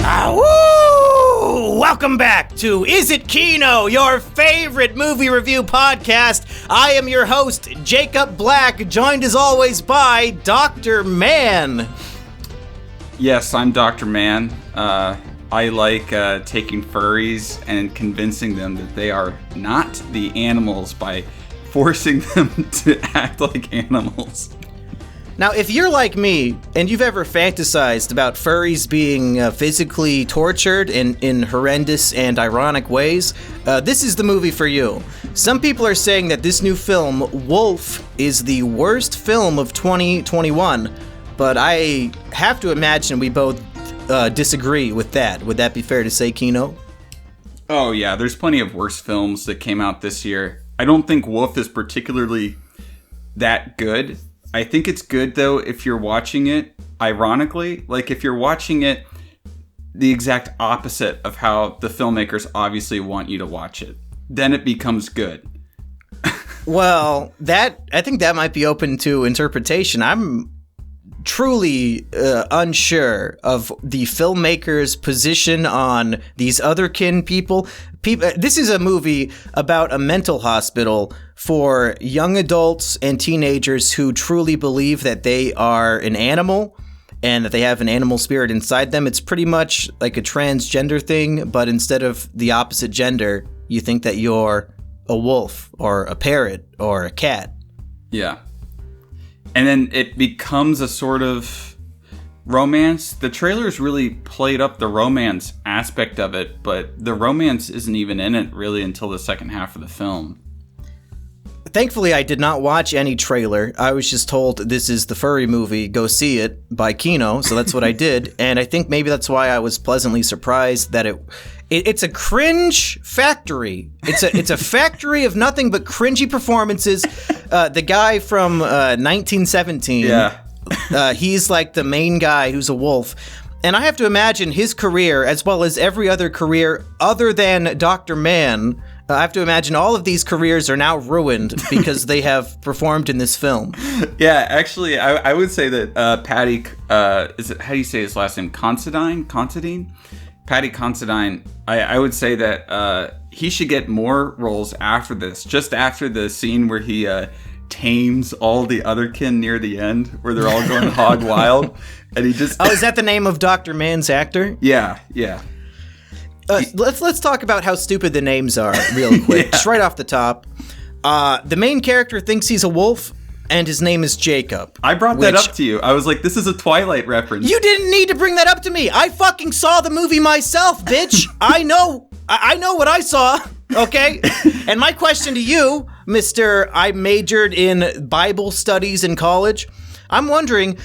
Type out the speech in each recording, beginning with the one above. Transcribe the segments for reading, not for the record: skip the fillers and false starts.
Woo! Welcome back to Is It Kino, your favorite movie review podcast. I am your host, Jacob Black, joined as always by Dr. Man. Yes, I'm Dr. Man. I like taking furries and convincing them that they are not the animals by forcing them to act like animals. Now, if you're like me, and you've ever fantasized about furries being physically tortured in horrendous and ironic ways, this is the movie for you. Some people are saying that this new film, Wolf, is the worst film of 2021, but I have to imagine we both disagree with that. Would that be fair to say, Kino? Oh yeah, there's plenty of worse films that came out this year. I don't think Wolf is particularly that good. I think it's good, though, if you're watching it, ironically, like if you're watching it the exact opposite of how the filmmakers obviously want you to watch it. Then it becomes good. Well, I think that might be open to interpretation. I'm truly unsure of the filmmaker's position on these Otherkin people. This is a movie about a mental hospital for young adults and teenagers who truly believe that they are an animal and that they have an animal spirit inside them. It's pretty much like a transgender thing, but instead of the opposite gender, you think that you're a wolf or a parrot or a cat. Yeah. And then it becomes a sort of romance. The trailers really played up the romance aspect of it, but the romance isn't even in it really until the second half of the film. Thankfully, I did not watch any trailer. I was just told this is the furry movie, go see it, by Kino, so that's what I did. And I think maybe that's why I was pleasantly surprised that it's a cringe factory. It's a factory of nothing but cringy performances. The guy from 1917, he's like the main guy who's a wolf. And I have to imagine his career, as well as every other career other than Dr. Man, I have to imagine all of these careers are now ruined because they have performed in this film. Yeah, actually, I would say that Patty, how do you say his last name? Considine? Patty Considine, I would say that he should get more roles after this, just after the scene where he tames all the Otherkin near the end, where they're all going hog wild. And he just... Oh, is that the name of Dr. Man's actor? Yeah. Let's talk about how stupid the names are real quick. Just right off the top. The main character thinks he's a wolf, and his name is Jacob. I brought that up to you. I was like, this is a Twilight reference. You didn't need to bring that up to me. I fucking saw the movie myself, bitch. I know what I saw, okay? And my question to you, Mr. I majored in Bible studies in college, I'm wondering...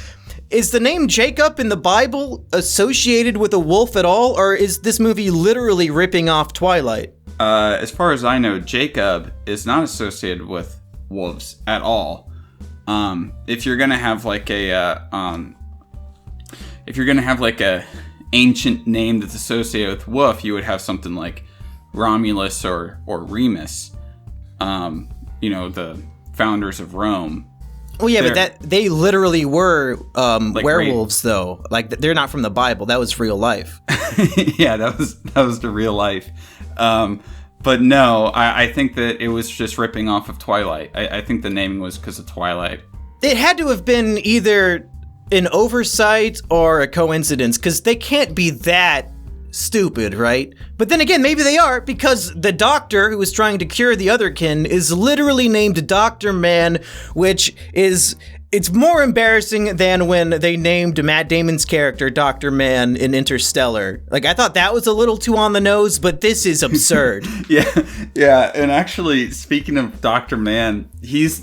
Is the name Jacob in the Bible associated with a wolf at all, or is this movie literally ripping off Twilight? As far as I know, Jacob is not associated with wolves at all. If you're gonna have like a ancient name that's associated with wolf, you would have something like Romulus or Remus. The founders of Rome. Well, yeah, but they literally were werewolves, though. Like, they're not from the Bible. That was real life. Yeah, that was the real life. But no, I think that it was just ripping off of Twilight. I think the naming was because of Twilight. It had to have been either an oversight or a coincidence, because they can't be that stupid, right? But then again, maybe they are, because the doctor who was trying to cure the Otherkin is literally named Dr. Man, which is... It's more embarrassing than when they named Matt Damon's character Dr. Man in Interstellar. Like, I thought that was a little too on the nose, but this is absurd. Yeah. And actually, speaking of Dr. Man, he's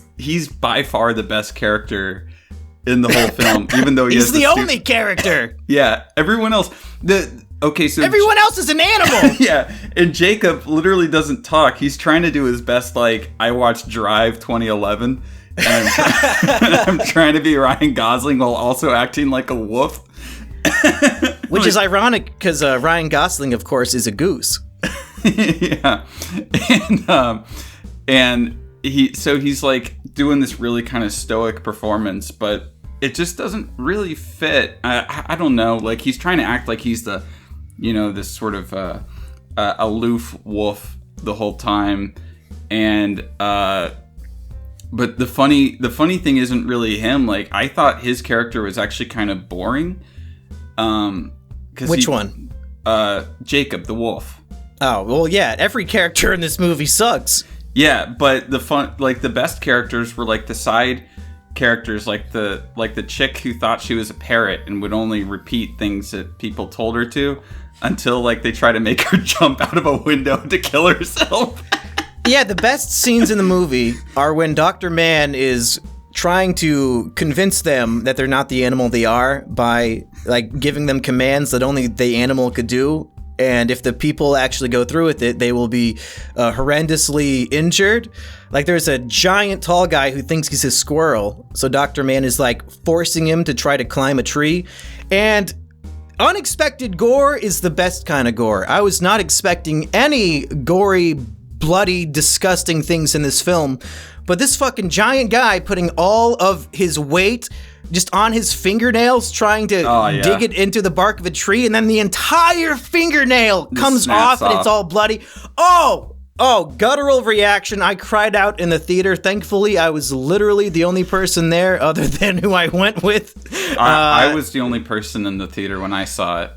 by far the best character in the whole film, even though he's the only character. Yeah, everyone else... so everyone else is an animal. Yeah, and Jacob literally doesn't talk. He's trying to do his best, like, I watched Drive 2011, and I'm trying to be Ryan Gosling while also acting like a wolf. Which is ironic, because Ryan Gosling, of course, is a goose. Yeah. And he's, like, doing this really kind of stoic performance, but it just doesn't really fit. I don't know. Like, he's trying to act like he's the this sort of aloof wolf the whole time, and but the funny thing isn't really him. Like, I thought his character was actually kind of boring. Which one? Jacob the wolf. Oh, well, yeah. Every character in this movie sucks. Yeah, but the best characters were like the side characters, like the chick who thought she was a parrot and would only repeat things that people told her to, until like they try to make her jump out of a window to kill herself. Yeah, the best scenes in the movie are when Dr. Mann is trying to convince them that they're not the animal they are by like giving them commands that only the animal could do. And if the people actually go through with it, they will be horrendously injured. Like, there's a giant tall guy who thinks he's a squirrel. So Dr. Mann is like forcing him to try to climb a tree. And unexpected gore is the best kind of gore. I was not expecting any gory, bloody, disgusting things in this film. But this fucking giant guy putting all of his weight just on his fingernails, trying to dig it into the bark of a tree, and then the entire fingernail comes off and it's all bloody. Oh, guttural reaction. I cried out in the theater. Thankfully, I was literally the only person there other than who I went with. I was the only person in the theater when I saw it.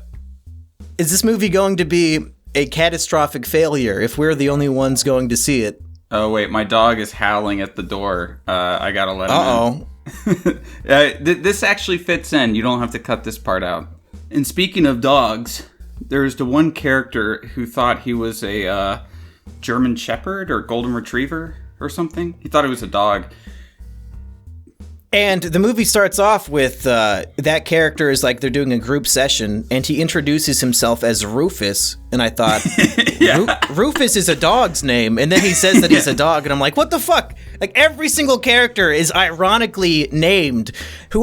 Is this movie going to be a catastrophic failure if we're the only ones going to see it? Oh, wait, my dog is howling at the door. I gotta let him in. Uh-oh. This actually fits in. You don't have to cut this part out. And speaking of dogs, there's the one character who thought he was a German Shepherd or Golden Retriever or something. He thought it was a dog. And the movie starts off with that character is like they're doing a group session, and he introduces himself as Rufus. And I thought, Rufus is a dog's name. And then he says that he's a dog, and I'm like, what the fuck? Like, every single character is ironically named.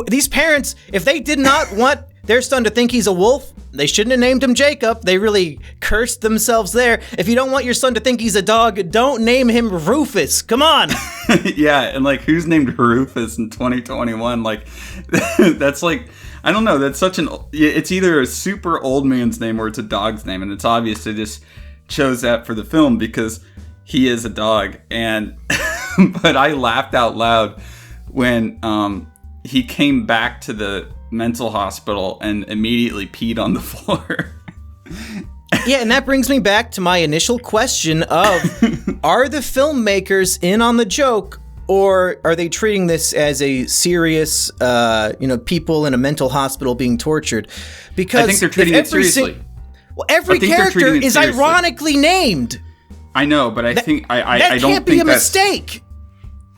These parents, if they did not want their son to think he's a wolf, they shouldn't have named him Jacob. They really cursed themselves there. If you don't want your son to think he's a dog, don't name him Rufus. Come on. Yeah, and like, who's named Rufus in 2021? Like, that's like, I don't know. That's such it's either a super old man's name or it's a dog's name. And it's obvious they just chose that for the film because he is a dog. And, but I laughed out loud when he came back to the mental hospital and immediately peed on the floor. Yeah, and that brings me back to my initial question of, are the filmmakers in on the joke, or are they treating this as a serious, people in a mental hospital being tortured? Because I think they're treating it seriously. Every character is ironically named. I know, but I think I don't think that can't be a mistake.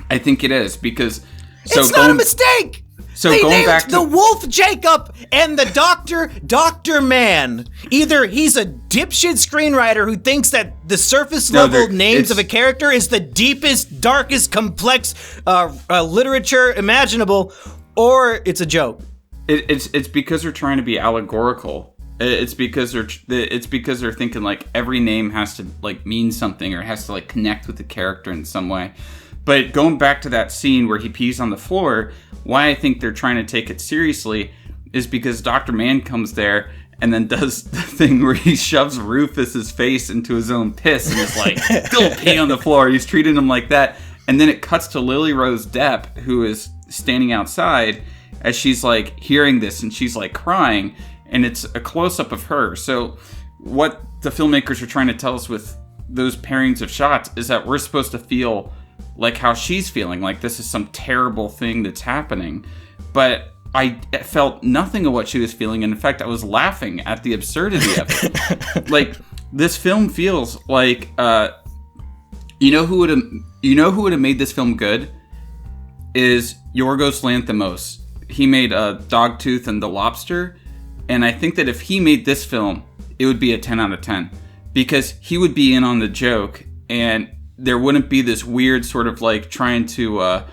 I think it is because it's not a mistake. So they going named back to the wolf Jacob and the doctor Dr. Mann. Either he's a dipshit screenwriter who thinks that the surface level names of a character is the deepest, darkest, complex literature imaginable, or it's a joke. It's because they're trying to be allegorical. It's because they're thinking like every name has to like mean something or has to like connect with the character in some way. But going back to that scene where he pees on the floor, why I think they're trying to take it seriously is because Dr. Mann comes there and then does the thing where he shoves Rufus's face into his own piss and is like, don't pee on the floor. He's treating him like that. And then it cuts to Lily Rose Depp, who is standing outside as she's like hearing this and she's like crying, and it's a close-up of her. So what the filmmakers are trying to tell us with those pairings of shots is that we're supposed to feel like how she's feeling, like this is some terrible thing that's happening. But I felt nothing of what she was feeling. And in fact, I was laughing at the absurdity of it. Like, this film feels like, you know who would have made this film good? Is Yorgos Lanthimos. He made Dogtooth and The Lobster. And I think that if he made this film, it would be a 10 out of 10. Because he would be in on the joke, and there wouldn't be this weird sort of like trying to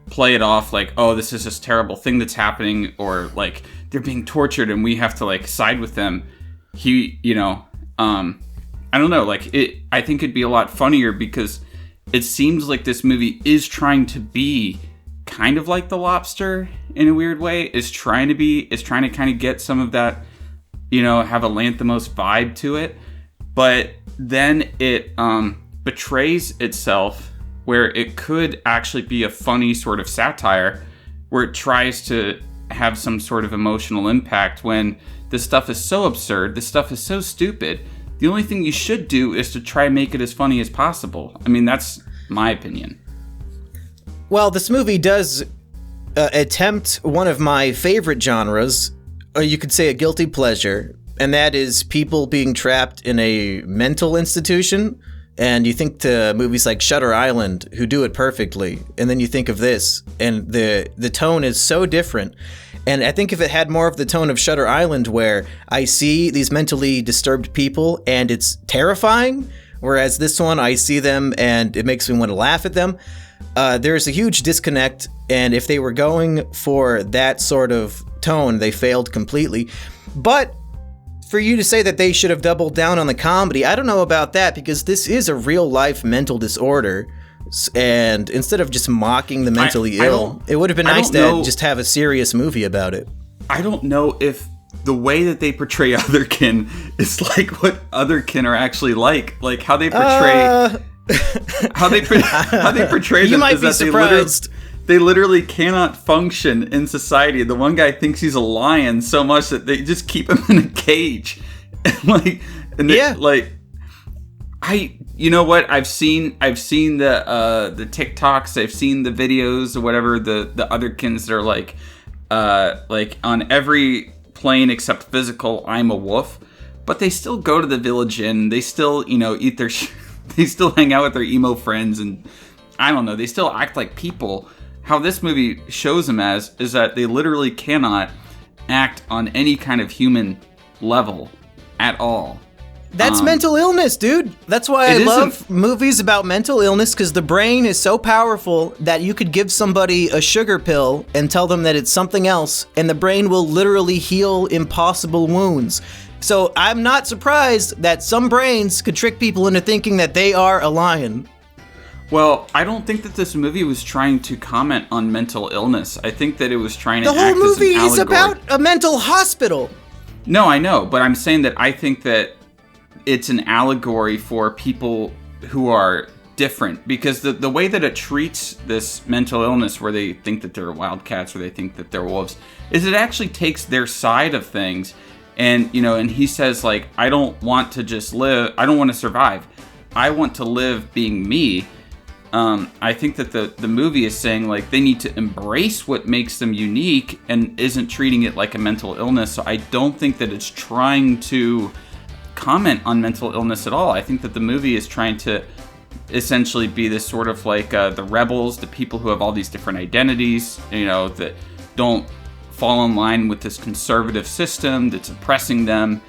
play it off like, oh, this is this terrible thing that's happening, or like they're being tortured and we have to like side with them. I don't know, like I think it'd be a lot funnier because it seems like this movie is trying to be kind of like The Lobster in a weird way, is trying to kind of get some of that have a Lanthimos vibe to it, but then it betrays itself where it could actually be a funny sort of satire where it tries to have some sort of emotional impact when this stuff is so absurd, this stuff is so stupid. The only thing you should do is to try and make it as funny as possible. I mean, that's my opinion. Well, this movie does attempt one of my favorite genres, or you could say a guilty pleasure, and that is people being trapped in a mental institution. And you think to movies like Shutter Island, who do it perfectly, and then you think of this, and the tone is so different. And I think if it had more of the tone of Shutter Island, where I see these mentally disturbed people and it's terrifying, whereas this one, I see them and it makes me want to laugh at them, there's a huge disconnect. And if they were going for that sort of tone, they failed completely. But for you to say that they should have doubled down on the comedy, I don't know about that, because this is a real-life mental disorder. And instead of just mocking the mentally ill, it would have been nice to just have a serious movie about it. I don't know if the way that they portray Otherkin is like what Otherkin are actually like how they portray how they portray them. You might is be that surprised. They literally cannot function in society. The one guy thinks he's a lion so much that they just keep him in a cage. You know what? I've seen the TikToks, I've seen the videos or whatever, the Otherkins that are like on every plane except physical, I'm a wolf. But they still go to the Village Inn. They still, eat their they still hang out with their emo friends, and I don't know, they still act like people. How this movie shows them as is that they literally cannot act on any kind of human level at all. That's mental illness, dude. That's why I love movies about mental illness, because the brain is so powerful that you could give somebody a sugar pill and tell them that it's something else, and the brain will literally heal impossible wounds. So I'm not surprised that some brains could trick people into thinking that they are a lion. Well, I don't think that this movie was trying to comment on mental illness. I think that it was trying to act as an allegory. The whole movie is about a mental hospital. No, I know, but I'm saying that I think that it's an allegory for people who are different, because the way that it treats this mental illness where they think that they're wildcats or they think that they're wolves is it actually takes their side of things, and and he says, like, I don't want to just live, I don't want to survive, I want to live being me. I think that the movie is saying, like, they need to embrace what makes them unique and isn't treating it like a mental illness. So I don't think that it's trying to comment on mental illness at all. I think that the movie is trying to essentially be this sort of like the rebels, the people who have all these different identities, that don't fall in line with this conservative system that's oppressing them,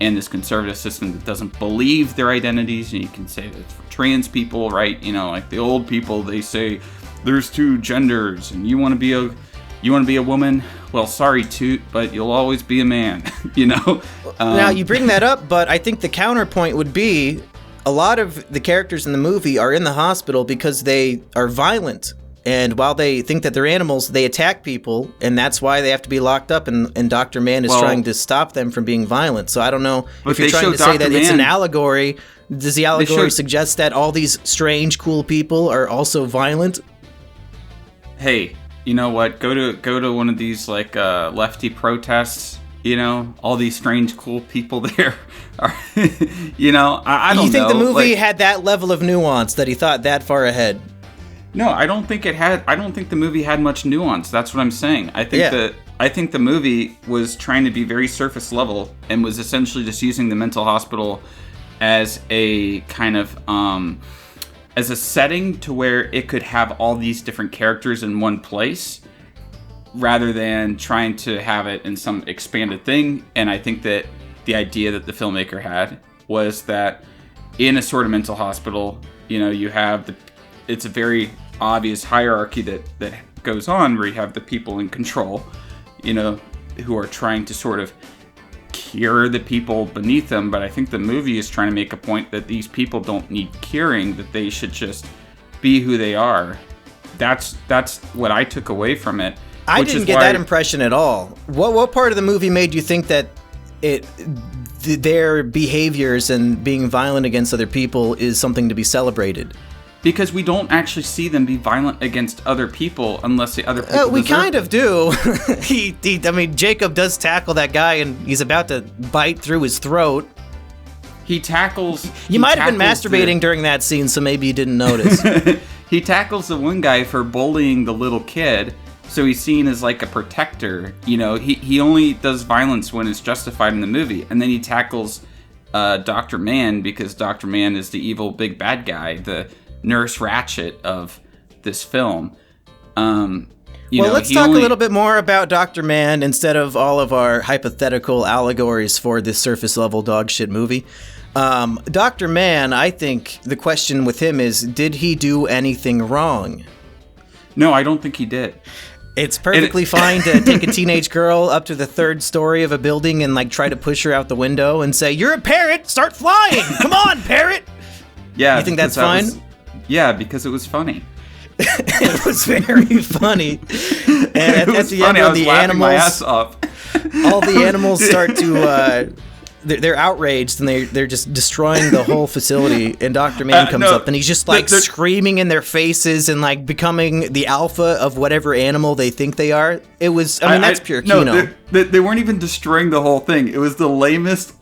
and this conservative system that doesn't believe their identities. And you can say that for trans people, right? Like the old people, they say there's two genders, and you want to be a woman. Well, sorry, Toot, but you'll always be a man. Now you bring that up, but I think the counterpoint would be a lot of the characters in the movie are in the hospital because they are violent. And while they think that they're animals, they attack people, and that's why they have to be locked up, and Dr. Mann is trying to stop them from being violent. So I don't know if you're trying to say that it's an allegory. Does the allegory suggest that all these strange, cool people are also violent? Hey, you know what? Go to one of these like lefty protests. All these strange, cool people there are. I don't know. You think the movie had that level of nuance, that he thought that far ahead? No, I don't think it had. I don't think the movie had much nuance. That's what I'm saying. I think the movie was trying to be very surface level and was essentially just using the mental hospital as a kind of as a setting to where it could have all these different characters in one place, rather than trying to have it in some expanded thing. And I think that the idea that the filmmaker had was that in a sort of mental hospital, you have it's a very obvious hierarchy that goes on, where you have the people in control, who are trying to sort of cure the people beneath them. But I think the movie is trying to make a point that these people don't need curing, that they should just be who they are. That's what I took away from it. I didn't get that impression at all. What part of the movie made you think that their behaviors and being violent against other people is something to be celebrated. Because we don't actually see them be violent against other people unless the other people we kind of do. I mean, Jacob does tackle that guy, and he's about to bite through his throat. He tackles... You might have been masturbating during that scene, so maybe you didn't notice. He tackles the one guy for bullying the little kid, so he's seen as like a protector. You know, he only does violence when it's justified in the movie. And then he tackles Dr. Mann, because Dr. Mann is the evil big bad guy, the Nurse Ratched of this film. Let's talk a little bit more about Dr. Mann instead of all of our hypothetical allegories for this surface level dog shit movie. Dr. Mann, I think the question with him is, did he do anything wrong? No, I don't think he did. It's perfectly fine to take a teenage girl up to the third story of a building and like try to push her out the window and say, "You're a parrot, start flying! Come on, parrot!" Yeah, you think that's fine? Yeah, because it was funny. It was very funny. And at the end, when the animals, my ass off. all the animals start to, they're outraged and they're just destroying the whole facility. And Dr. Mann comes up and he's just like screaming in their faces and like becoming the alpha of whatever animal they think they are. It was, that's pure Kino. No, they weren't even destroying the whole thing. It was the lamest,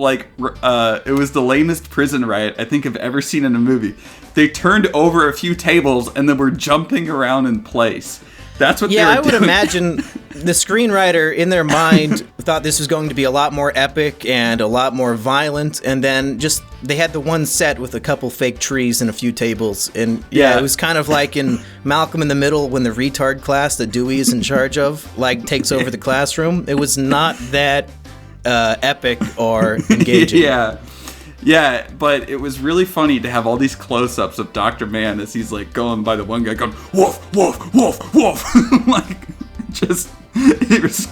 prison riot I think I've ever seen in a movie. They turned over a few tables and then were jumping around in place. That's what they were doing. Yeah, I would imagine the screenwriter in their mind thought this was going to be a lot more epic and a lot more violent, and then just they had the one set with a couple fake trees and a few tables, and it was kind of like in Malcolm in the Middle when the retard class that Dewey is in charge of like takes over the classroom. It was not that epic or engaging. Yeah, but it was really funny to have all these close-ups of Dr. Mann as he's like going by the one guy going, "Woof, woof, woof, woof." Like, just he was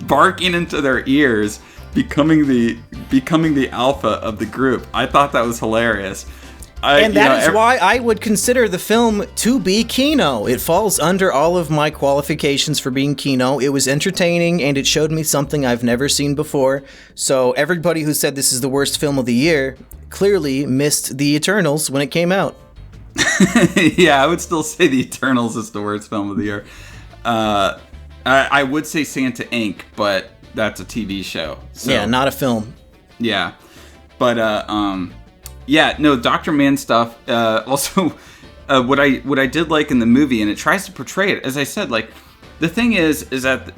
barking into their ears, becoming the alpha of the group. I thought that was hilarious. And that is why I would consider the film to be Kino. It falls under all of my qualifications for being Kino. It was entertaining, and it showed me something I've never seen before. So everybody who said this is the worst film of the year clearly missed The Eternals when it came out. Yeah, I would still say The Eternals is the worst film of the year. I would say Santa Inc., but that's a TV show. So. Yeah, not a film. Yeah. But, yeah, no, Dr. Mann stuff. Also, what I did like in the movie, and it tries to portray it, as I said, like, the thing is that,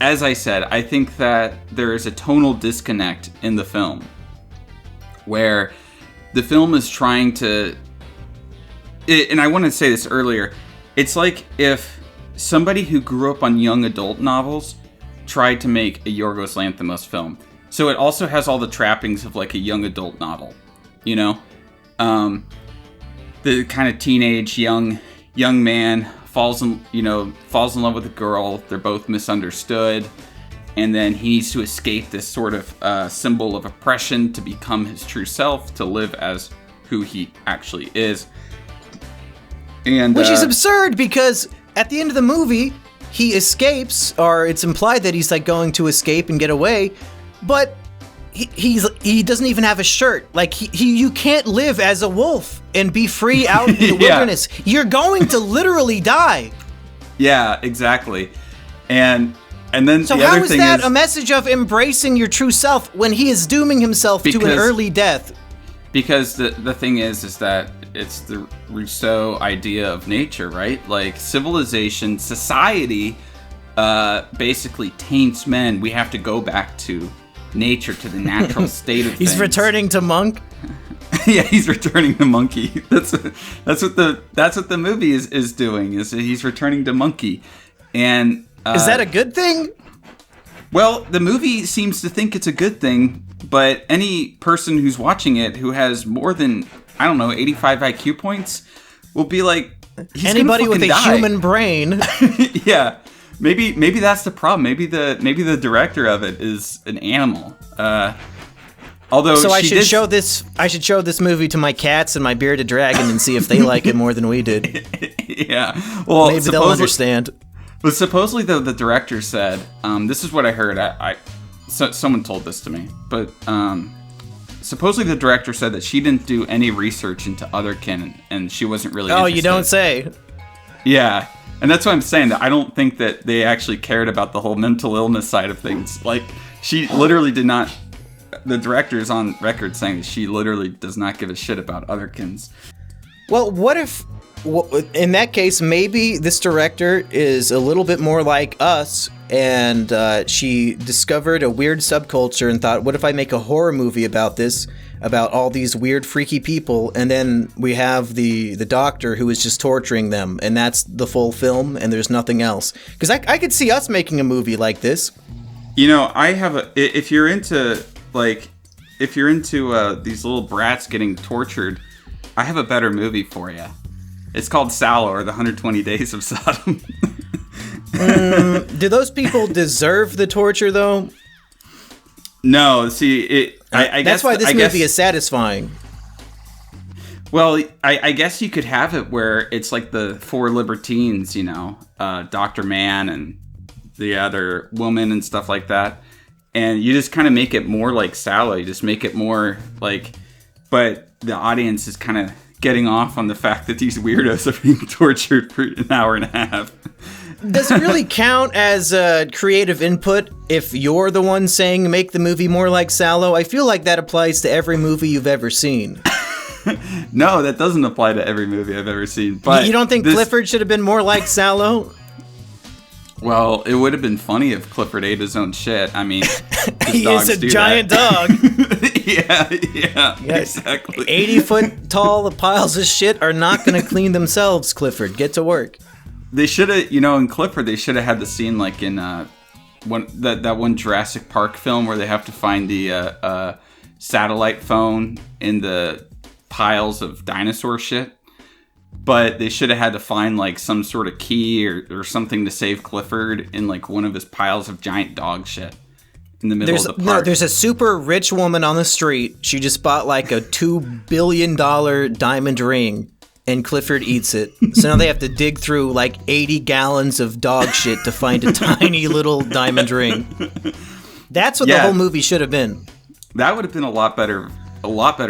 as I said, I think that there is a tonal disconnect in the film, where the film is trying to, and I wanted to say this earlier, it's like if somebody who grew up on young adult novels tried to make a Yorgos Lanthimos film. So it also has all the trappings of like a young adult novel. You know, the kind of teenage young man falls in love with a girl. They're both misunderstood, and then he needs to escape this sort of symbol of oppression to become his true self, to live as who he actually is. And which is absurd, because at the end of the movie, he escapes, or it's implied that he's like going to escape and get away, but he doesn't even have a shirt. Like you can't live as a wolf and be free out in the wilderness. You're going to literally die. Yeah, exactly. And then so the how other is thing that is a message of embracing your true self when he is dooming himself to an early death? Because the thing is that it's the Rousseau idea of nature, right? Like civilization, society, basically taints men. We have to go back to nature, to the natural state of things. He's returning to monk. Yeah, he's returning to monkey. That's what the movie is doing. Is he's returning to monkey, and is that a good thing? Well, the movie seems to think it's a good thing, but any person who's watching it who has more than 85 IQ points will be like, anybody with a human brain. Yeah. Maybe that's the problem. Maybe the director of it is an animal. Although so I should show this movie to my cats and my bearded dragon and see if they like it more than we did. Yeah. Well, maybe they'll understand. But supposedly, though, the director said, this is what I heard. someone told this to me, but supposedly the director said that she didn't do any research into Otherkin, and she wasn't really interested. You don't say. Yeah, and that's what I'm saying, that I don't think that they actually cared about the whole mental illness side of things. Like, she literally did not... The director is on record saying that she literally does not give a shit about Otherkins. Well, what if... in that case, maybe this director is a little bit more like us, and she discovered a weird subculture and thought, what if I make a horror movie about this, about all these weird, freaky people, and then we have the doctor who is just torturing them, and that's the full film, and there's nothing else. Because I could see us making a movie like this. You know, I have if you're into these little brats getting tortured, I have a better movie for you. It's called Sallow, or the 120 Days of Sodom. Do those people deserve the torture, though? No, see, I guess... That's why this movie is satisfying. Well, I guess you could have it where it's like the four libertines, you know, Dr. Mann and the other woman and stuff like that. And you just kind of make it more like Sallow. You just make it more like... But the audience is kind of getting off on the fact that these weirdos are being tortured for an hour and a half. Does it really count as creative input if you're the one saying make the movie more like Sallow? I feel like that applies to every movie you've ever seen. No, that doesn't apply to every movie I've ever seen. But you don't think Clifford should have been more like Sallow? Well, it would have been funny if Clifford ate his own shit. I mean, he is a giant dog. Yeah, exactly. 80-foot tall piles of shit are not going to clean themselves, Clifford. Get to work. They should have, you know, in Clifford, they should have had the scene like in that one Jurassic Park film where they have to find the satellite phone in the piles of dinosaur shit. But they should have had to find like some sort of key or something to save Clifford in like one of his piles of giant dog shit in the middle of the park. No, there's a super rich woman on the street. She just bought like a $2 billion diamond ring, and Clifford eats it. So now they have to dig through like 80 gallons of dog shit to find a tiny little diamond ring. That's what the whole movie should have been. That would have been a lot better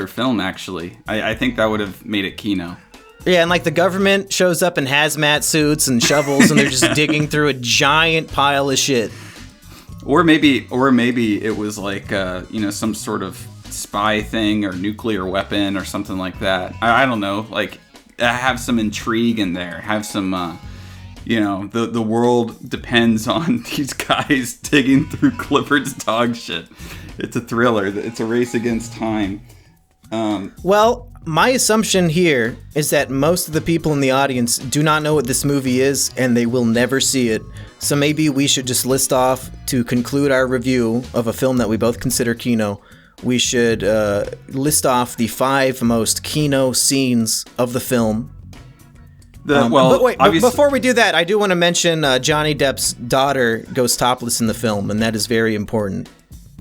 film, actually. I think that would have made it Kino. Yeah, and like the government shows up in hazmat suits and shovels, and they're just digging through a giant pile of shit. Or maybe it was like some sort of spy thing or nuclear weapon or something like that. I don't know. Like, have some intrigue in there. Have some, the world depends on these guys digging through Clifford's dog shit. It's a thriller. It's a race against time. Well, my assumption here is that most of the people in the audience do not know what this movie is, and they will never see it. So maybe we should just list off, to conclude our review of a film that we both consider Kino, we should list off the 5 most Kino scenes of the film. But wait, before we do that, I do want to mention Johnny Depp's daughter goes topless in the film, and that is very important.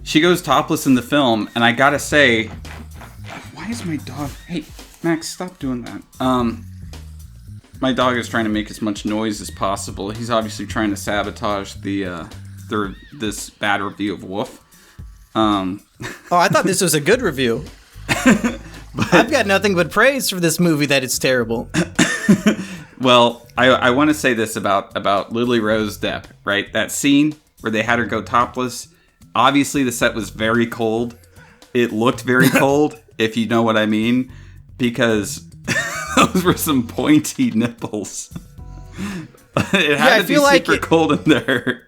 She goes topless in the film, and I gotta say... Why is my dog... Hey, Max, stop doing that. My dog is trying to make as much noise as possible. He's obviously trying to sabotage this bad review of Wolf. Oh, I thought this was a good review. I've got nothing but praise for this movie that it's terrible. Well, I want to say this about Lily Rose Depp, right? That scene where they had her go topless. Obviously, the set was very cold. It looked very cold. If you know what I mean, because those were some pointy nipples. It had to be super cold in there.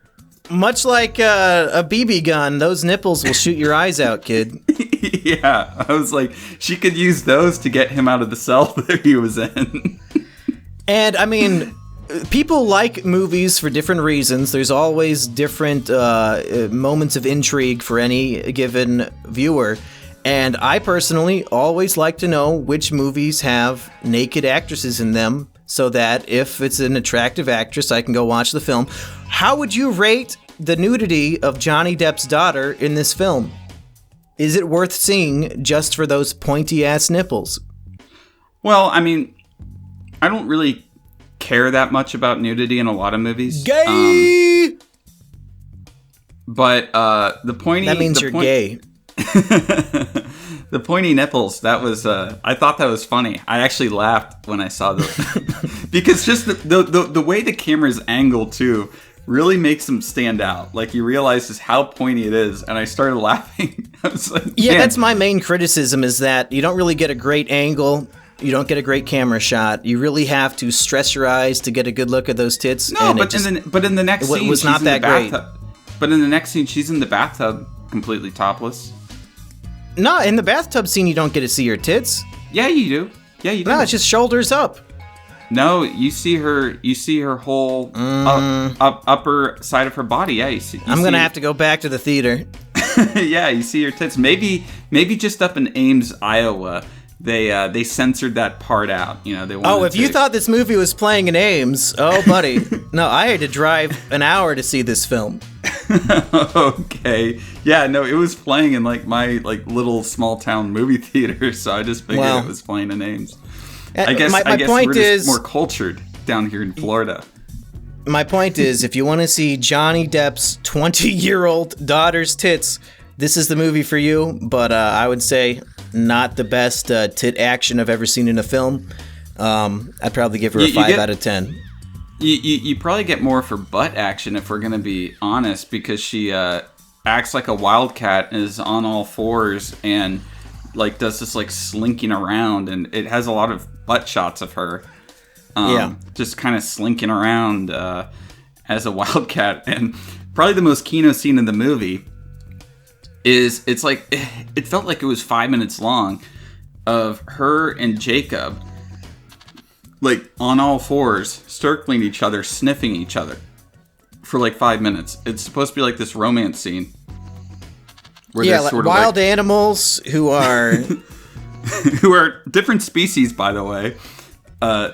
Much like a BB gun, those nipples will shoot your eyes out, kid. Yeah, I was like, she could use those to get him out of the cell that he was in. And I mean, people like movies for different reasons. There's always different moments of intrigue for any given viewer. And I personally always like to know which movies have naked actresses in them, so that if it's an attractive actress, I can go watch the film. How would you rate the nudity of Johnny Depp's daughter in this film? Is it worth seeing just for those pointy-ass nipples? Well, I mean, I don't really care that much about nudity in a lot of movies. Gay! But the pointy... That means you're gay. The pointy nipples, that was... I thought that was funny. I actually laughed when I saw the... because just the way the camera's angled, too, really makes them stand out. Like, you realize just how pointy it is, and I started laughing. I was like, yeah, man. That's my main criticism, is that you don't really get a great angle. You don't get a great camera shot. You really have to stress your eyes to get a good look at those tits. No, but in the next scene, it was not that great. But in the next scene, she's in the bathtub, completely topless. No, in the bathtub scene, you don't get to see her tits. Yeah, you do. Yeah, you do. No, it's just shoulders up. No, you see her. You see her whole upper side of her body. Yeah, you see. I'm gonna have to go back to the theater. Yeah, you see her tits. Maybe just up in Ames, Iowa. They censored that part out. You know, they wanted if you thought this movie was playing in Ames, oh buddy, no, I had to drive an hour to see this film. Okay, yeah, no, it was playing in like my little small town movie theater, so I just figured it was playing in Ames. I guess my point we're just is more cultured down here in Florida. My point is, if you want to see Johnny Depp's 20-year-old daughter's tits, this is the movie for you. But I would say not the best tit action I've ever seen in a film. I'd probably give her a 5 out of 10. You probably get more for butt action, if we're gonna be honest, because she acts like a wildcat and is on all fours and like does this like slinking around, and it has a lot of butt shots of her. Just kind of slinking around as a wildcat. And probably the most Kino scene in the movie is, it felt like it was 5 minutes long, of her and Jacob like on all fours, circling each other, sniffing each other for like 5 minutes. It's supposed to be like this romance scene. Where like wild animals who are... who are different species, by the way,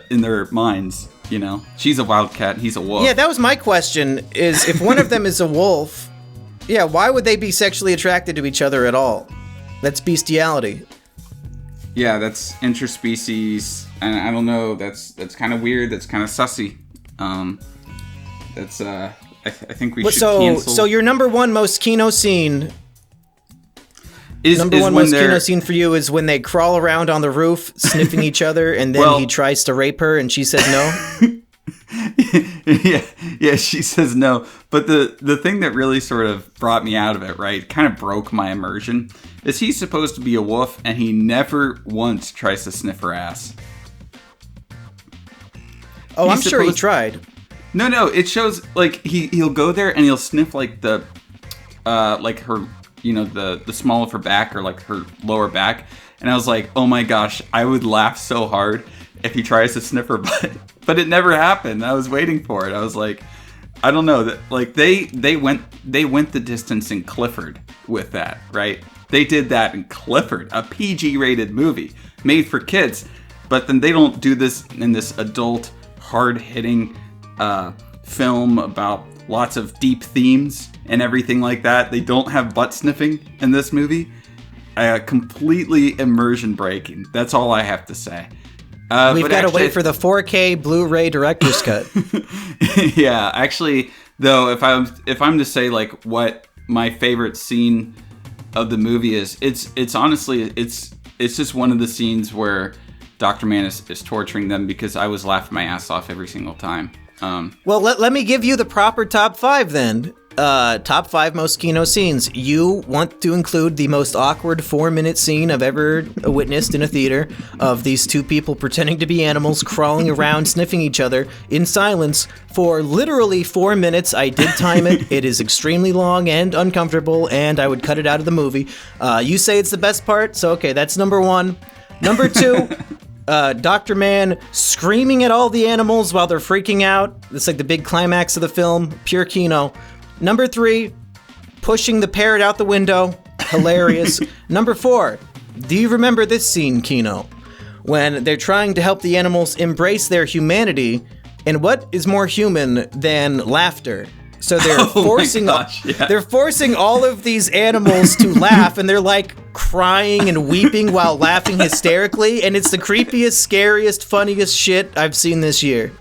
in their minds, you know. She's a wildcat, he's a wolf. Yeah, that was my question, is if one of them is a wolf, why would they be sexually attracted to each other at all? That's bestiality. Yeah, that's interspecies, and I don't know, that's kind of weird, that's kind of sussy. I think we should cancel... So your number one most Kino scene... Number one most Kino scene for you is when they crawl around on the roof, sniffing each other, and then he tries to rape her, and she says no? Yeah, she says no. But the thing that really sort of brought me out of it, right, kind of broke my immersion, is he's supposed to be a wolf, and he never once tries to sniff her ass. Oh, I'm sure he tried. No, it shows, like, he'll go there, and he'll sniff, like, the, like, her... you know, the small of her back, or like her lower back. And I was like, oh my gosh, I would laugh so hard if he tries to sniff her butt. But it never happened. I was waiting for it. I was like, I don't know, that like they went the distance in Clifford with that, right? They did that in Clifford, a PG rated movie made for kids. But then they don't do this in this adult, hard hitting film about lots of deep themes and everything like that. They don't have butt sniffing in this movie. Completely immersion breaking. That's all I have to say. We've got to wait for the 4K Blu-ray director's cut. Yeah, actually, though, if I'm to say like what my favorite scene of the movie is, it's honestly it's just one of the scenes where Dr. Mann is torturing them, because I was laughing my ass off every single time. Well, let me give you the proper top 5 then. Top 5 most Kino scenes. You want to include the most awkward 4-minute scene I've ever witnessed in a theater, of these two people pretending to be animals, crawling around, sniffing each other in silence for literally 4 minutes. I did time it. It is extremely long and uncomfortable, and I would cut it out of the movie. You say it's the best part, so okay, that's number 1. Number 2... Dr. Mann screaming at all the animals while they're freaking out. It's like the big climax of the film. Pure Kino. Number 3, pushing the parrot out the window. Hilarious. Number 4, do you remember this scene, Kino? When they're trying to help the animals embrace their humanity, and what is more human than laughter? So they're they're forcing all of these animals to laugh, and they're like crying and weeping while laughing hysterically, and it's the creepiest, scariest, funniest shit I've seen this year.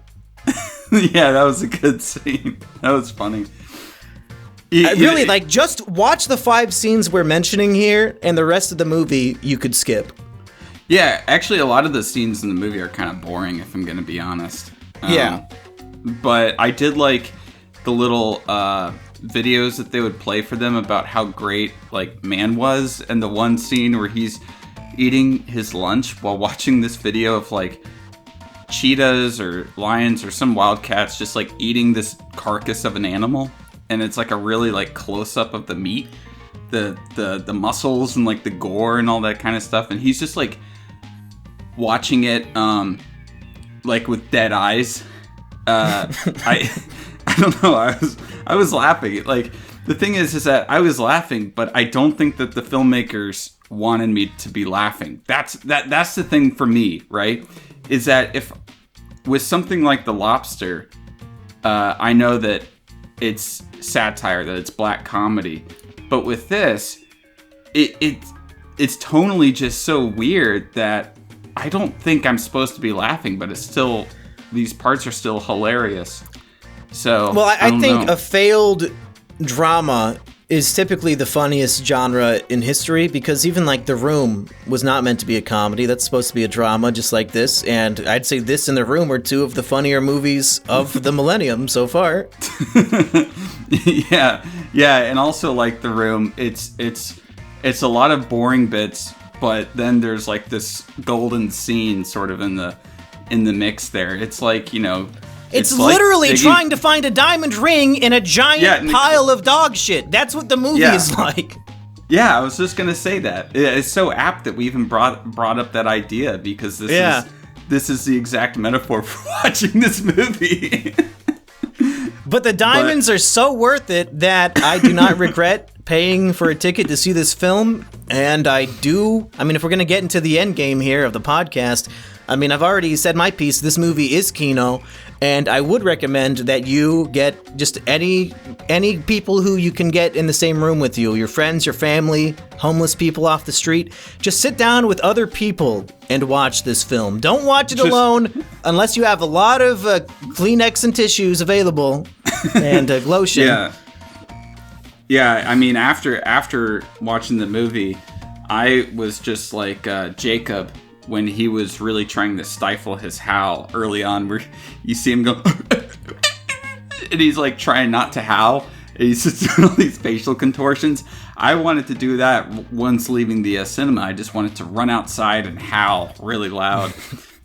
Yeah, that was a good scene. That was funny. Really, like, just watch the 5 scenes we're mentioning here, and the rest of the movie you could skip. Yeah, actually, a lot of the scenes in the movie are kind of boring, if I'm going to be honest. Yeah. But I did like the little videos that they would play for them about how great, like, Man was, and the one scene where he's eating his lunch while watching this video of, like, cheetahs or lions or some wildcats just, like, eating this carcass of an animal. And it's, like, a really, like, close-up of the meat, the muscles and, like, the gore and all that kind of stuff. And he's just, like, watching it, like, with dead eyes. I don't know. I was laughing. Like, the thing is that I was laughing, but I don't think that the filmmakers wanted me to be laughing. That's the thing for me, right? Is that if with something like The Lobster, I know that it's satire, that it's black comedy, but with this, it's tonally just so weird that I don't think I'm supposed to be laughing, but it's still, these parts are still hilarious. So, well, I think know. A failed drama is typically the funniest genre in history, because even like The Room was not meant to be a comedy. That's supposed to be a drama, just like this. And I'd say this and The Room are 2 of the funnier movies of the millennium so far. yeah, and also like The Room, it's a lot of boring bits, but then there's like this golden scene sort of in the mix there. It's like, you know, it's literally like trying to find a diamond ring in a giant pile of dog shit. That's what the movie is like. Yeah, I was just gonna say that. It's so apt that we even brought up that idea, because this is the exact metaphor for watching this movie. But the diamonds are so worth it that I do not regret paying for a ticket to see this film. And I mean, if we're gonna get into the end game here of the podcast, I mean, I've already said my piece. This movie is Kino, and I would recommend that you get just any people who you can get in the same room with you, your friends, your family, homeless people off the street. Just sit down with other people and watch this film. Don't watch it alone unless you have a lot of Kleenex and tissues available and lotion. Yeah. I mean, after watching the movie, I was just like Jacob when he was really trying to stifle his howl early on, where you see him go and he's like trying not to howl, and he's just doing all these facial contortions. I wanted to do that once leaving the cinema. I just wanted to run outside and howl really loud,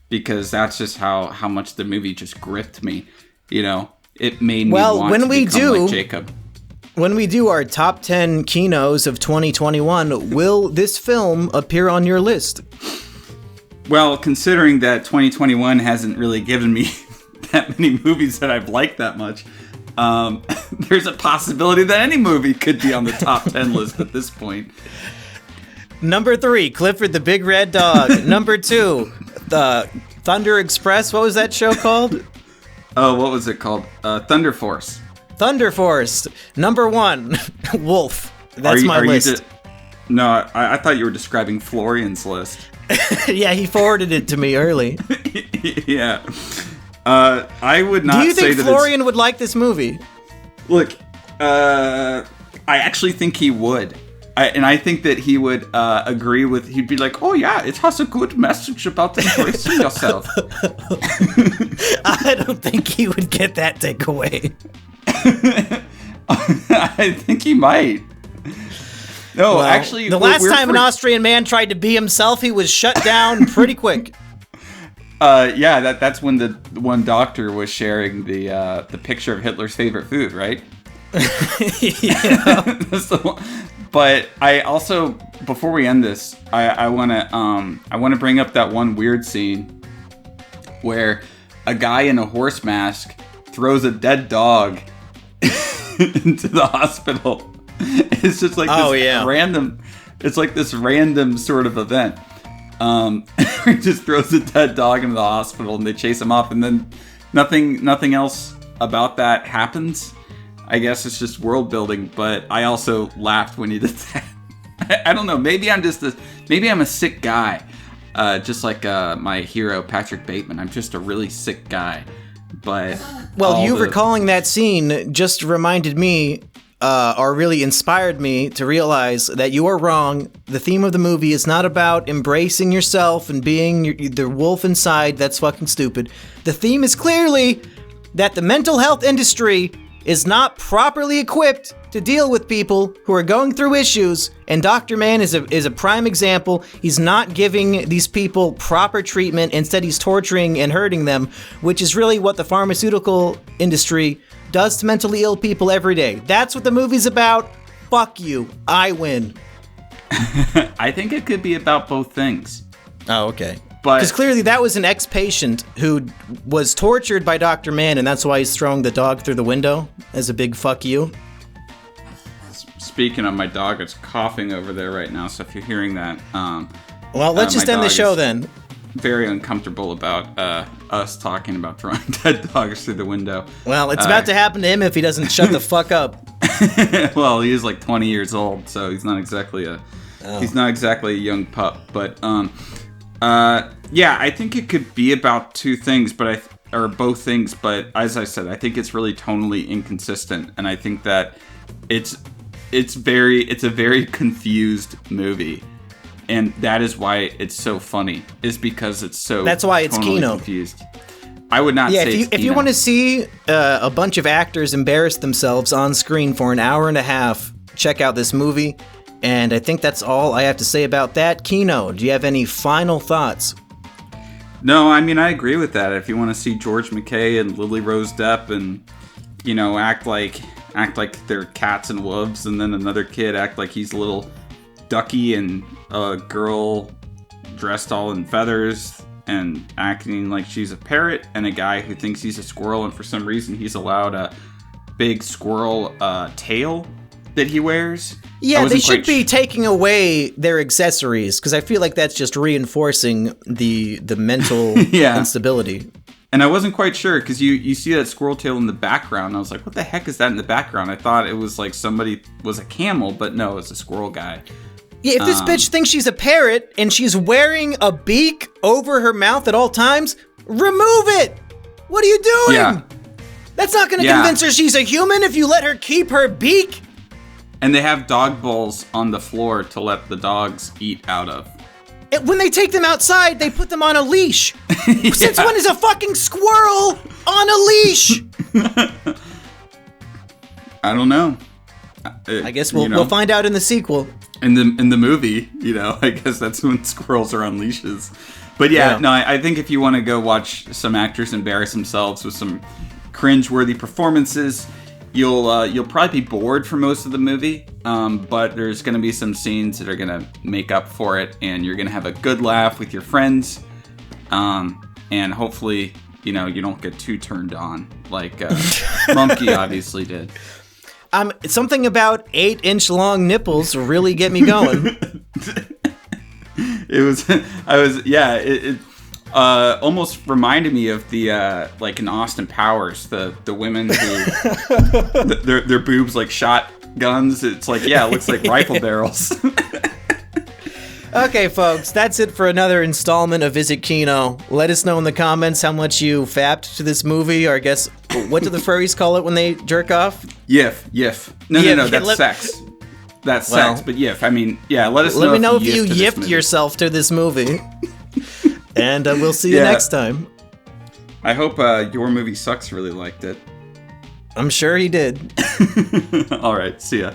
because that's just how much the movie just gripped me. You know, it made me want to become like Jacob. When we do our top 10 Kinos of 2021, will this film appear on your list? Well, considering that 2021 hasn't really given me that many movies that I've liked that much, there's a possibility that any movie could be on the top 10 list at this point. Number 3, Clifford the Big Red Dog. Number 2, the Thunder Express. What was that show called? Oh, what was it called? Thunder Force. Thunder Force. Number 1, Wolf. That's my list. No, I thought you were describing Florian's list. Yeah, he forwarded it to me early. Yeah. I would not say that. Do you think Florian would like this movie? Look, I actually think he would. I think that he would agree with, he'd be like, oh yeah, it has a good message about embracing yourself. I don't think he would get that takeaway. I think he might. No, well, actually, the last time an Austrian man tried to be himself, he was shut down pretty quick. Yeah, that's when the one doctor was sharing the picture of Hitler's favorite food, right? Yeah. That's the one. But I also, before we end this, I want to bring up that one weird scene where a guy in a horse mask throws a dead dog into the hospital. It's just like random. It's like this random sort of event. He just throws a dead dog into the hospital, and they chase him off, and then nothing else about that happens. I guess it's just world building. But I also laughed when he did that. I don't know. Maybe I'm a sick guy, just like my hero Patrick Bateman. I'm just a really sick guy. But recalling that scene just reminded me are really inspired me to realize that you are wrong. The theme of the movie is not about embracing yourself and being the wolf inside. That's fucking stupid. The theme is clearly that the mental health industry is not properly equipped to deal with people who are going through issues, and Dr. Man is a prime example. He's not giving these people proper treatment. Instead, he's torturing and hurting them, which is really what the pharmaceutical industry does to mentally ill people every day. That's what the movie's about. Fuck you. I win. I think it could be about both things. Oh, okay. Because clearly that was an ex-patient who was tortured by Dr. Man, and that's why he's throwing the dog through the window as a big fuck you. Speaking of, my dog is coughing over there right now, so if you're hearing that... well, let's just end the show then. Very uncomfortable about us talking about throwing dead dogs through the window. Well, it's about to happen to him if he doesn't shut the fuck up. Well, he is like 20 years old, so he's not exactly a young pup, but... yeah, I think it could be about two things, or both things, but as I said, I think it's really tonally inconsistent, and I think that it's a very confused movie, and that is why it's so funny, is because it's so that's why it's Kino confused. I would not say if you want to see a bunch of actors embarrass themselves on screen for an hour and a half, check out this movie. And I think that's all I have to say about that. Kino, do you have any final thoughts? No, I mean, I agree with that. If you want to see George McKay and Lily Rose Depp and, act like they're cats and wolves, and then another kid act like he's a little ducky, and a girl dressed all in feathers and acting like she's a parrot, and a guy who thinks he's a squirrel, and for some reason he's allowed a big squirrel tail that he wears. Yeah, they should be taking away their accessories, because I feel like that's just reinforcing the mental instability. And I wasn't quite sure, because you see that squirrel tail in the background. I was like, what the heck is that in the background? I thought it was like somebody was a camel, but no, it's a squirrel guy. Yeah, if this bitch thinks she's a parrot and she's wearing a beak over her mouth at all times, remove it! What are you doing? Yeah. That's not going to convince her she's a human if you let her keep her beak. And they have dog bowls on the floor to let the dogs eat out of. When they take them outside, they put them on a leash. Since when is a fucking squirrel on a leash? I don't know. I guess we'll find out in the sequel. In the movie, I guess that's when squirrels are on leashes. But no, I think if you want to go watch some actors embarrass themselves with some cringe-worthy performances, you'll probably be bored for most of the movie, but there's going to be some scenes that are going to make up for it, and you're going to have a good laugh with your friends, and hopefully, you don't get too turned on, like Monkey obviously did. Something about 8-inch long nipples really get me going. It almost reminded me of the like in Austin Powers, the women who their boobs like shotguns. It's like, it looks like rifle barrels. Okay, folks, that's it for another installment of Visit Kino. Let us know in the comments how much you fapped to this movie, or I guess, what do the furries call it when they jerk off? Yiff. No, that's sex. That's sex, but yiff. I mean, let us know. Let me know if you yiffed yourself to this movie. And we'll see you next time. I hope Your Movie Sucks really liked it. I'm sure he did. All right, see ya.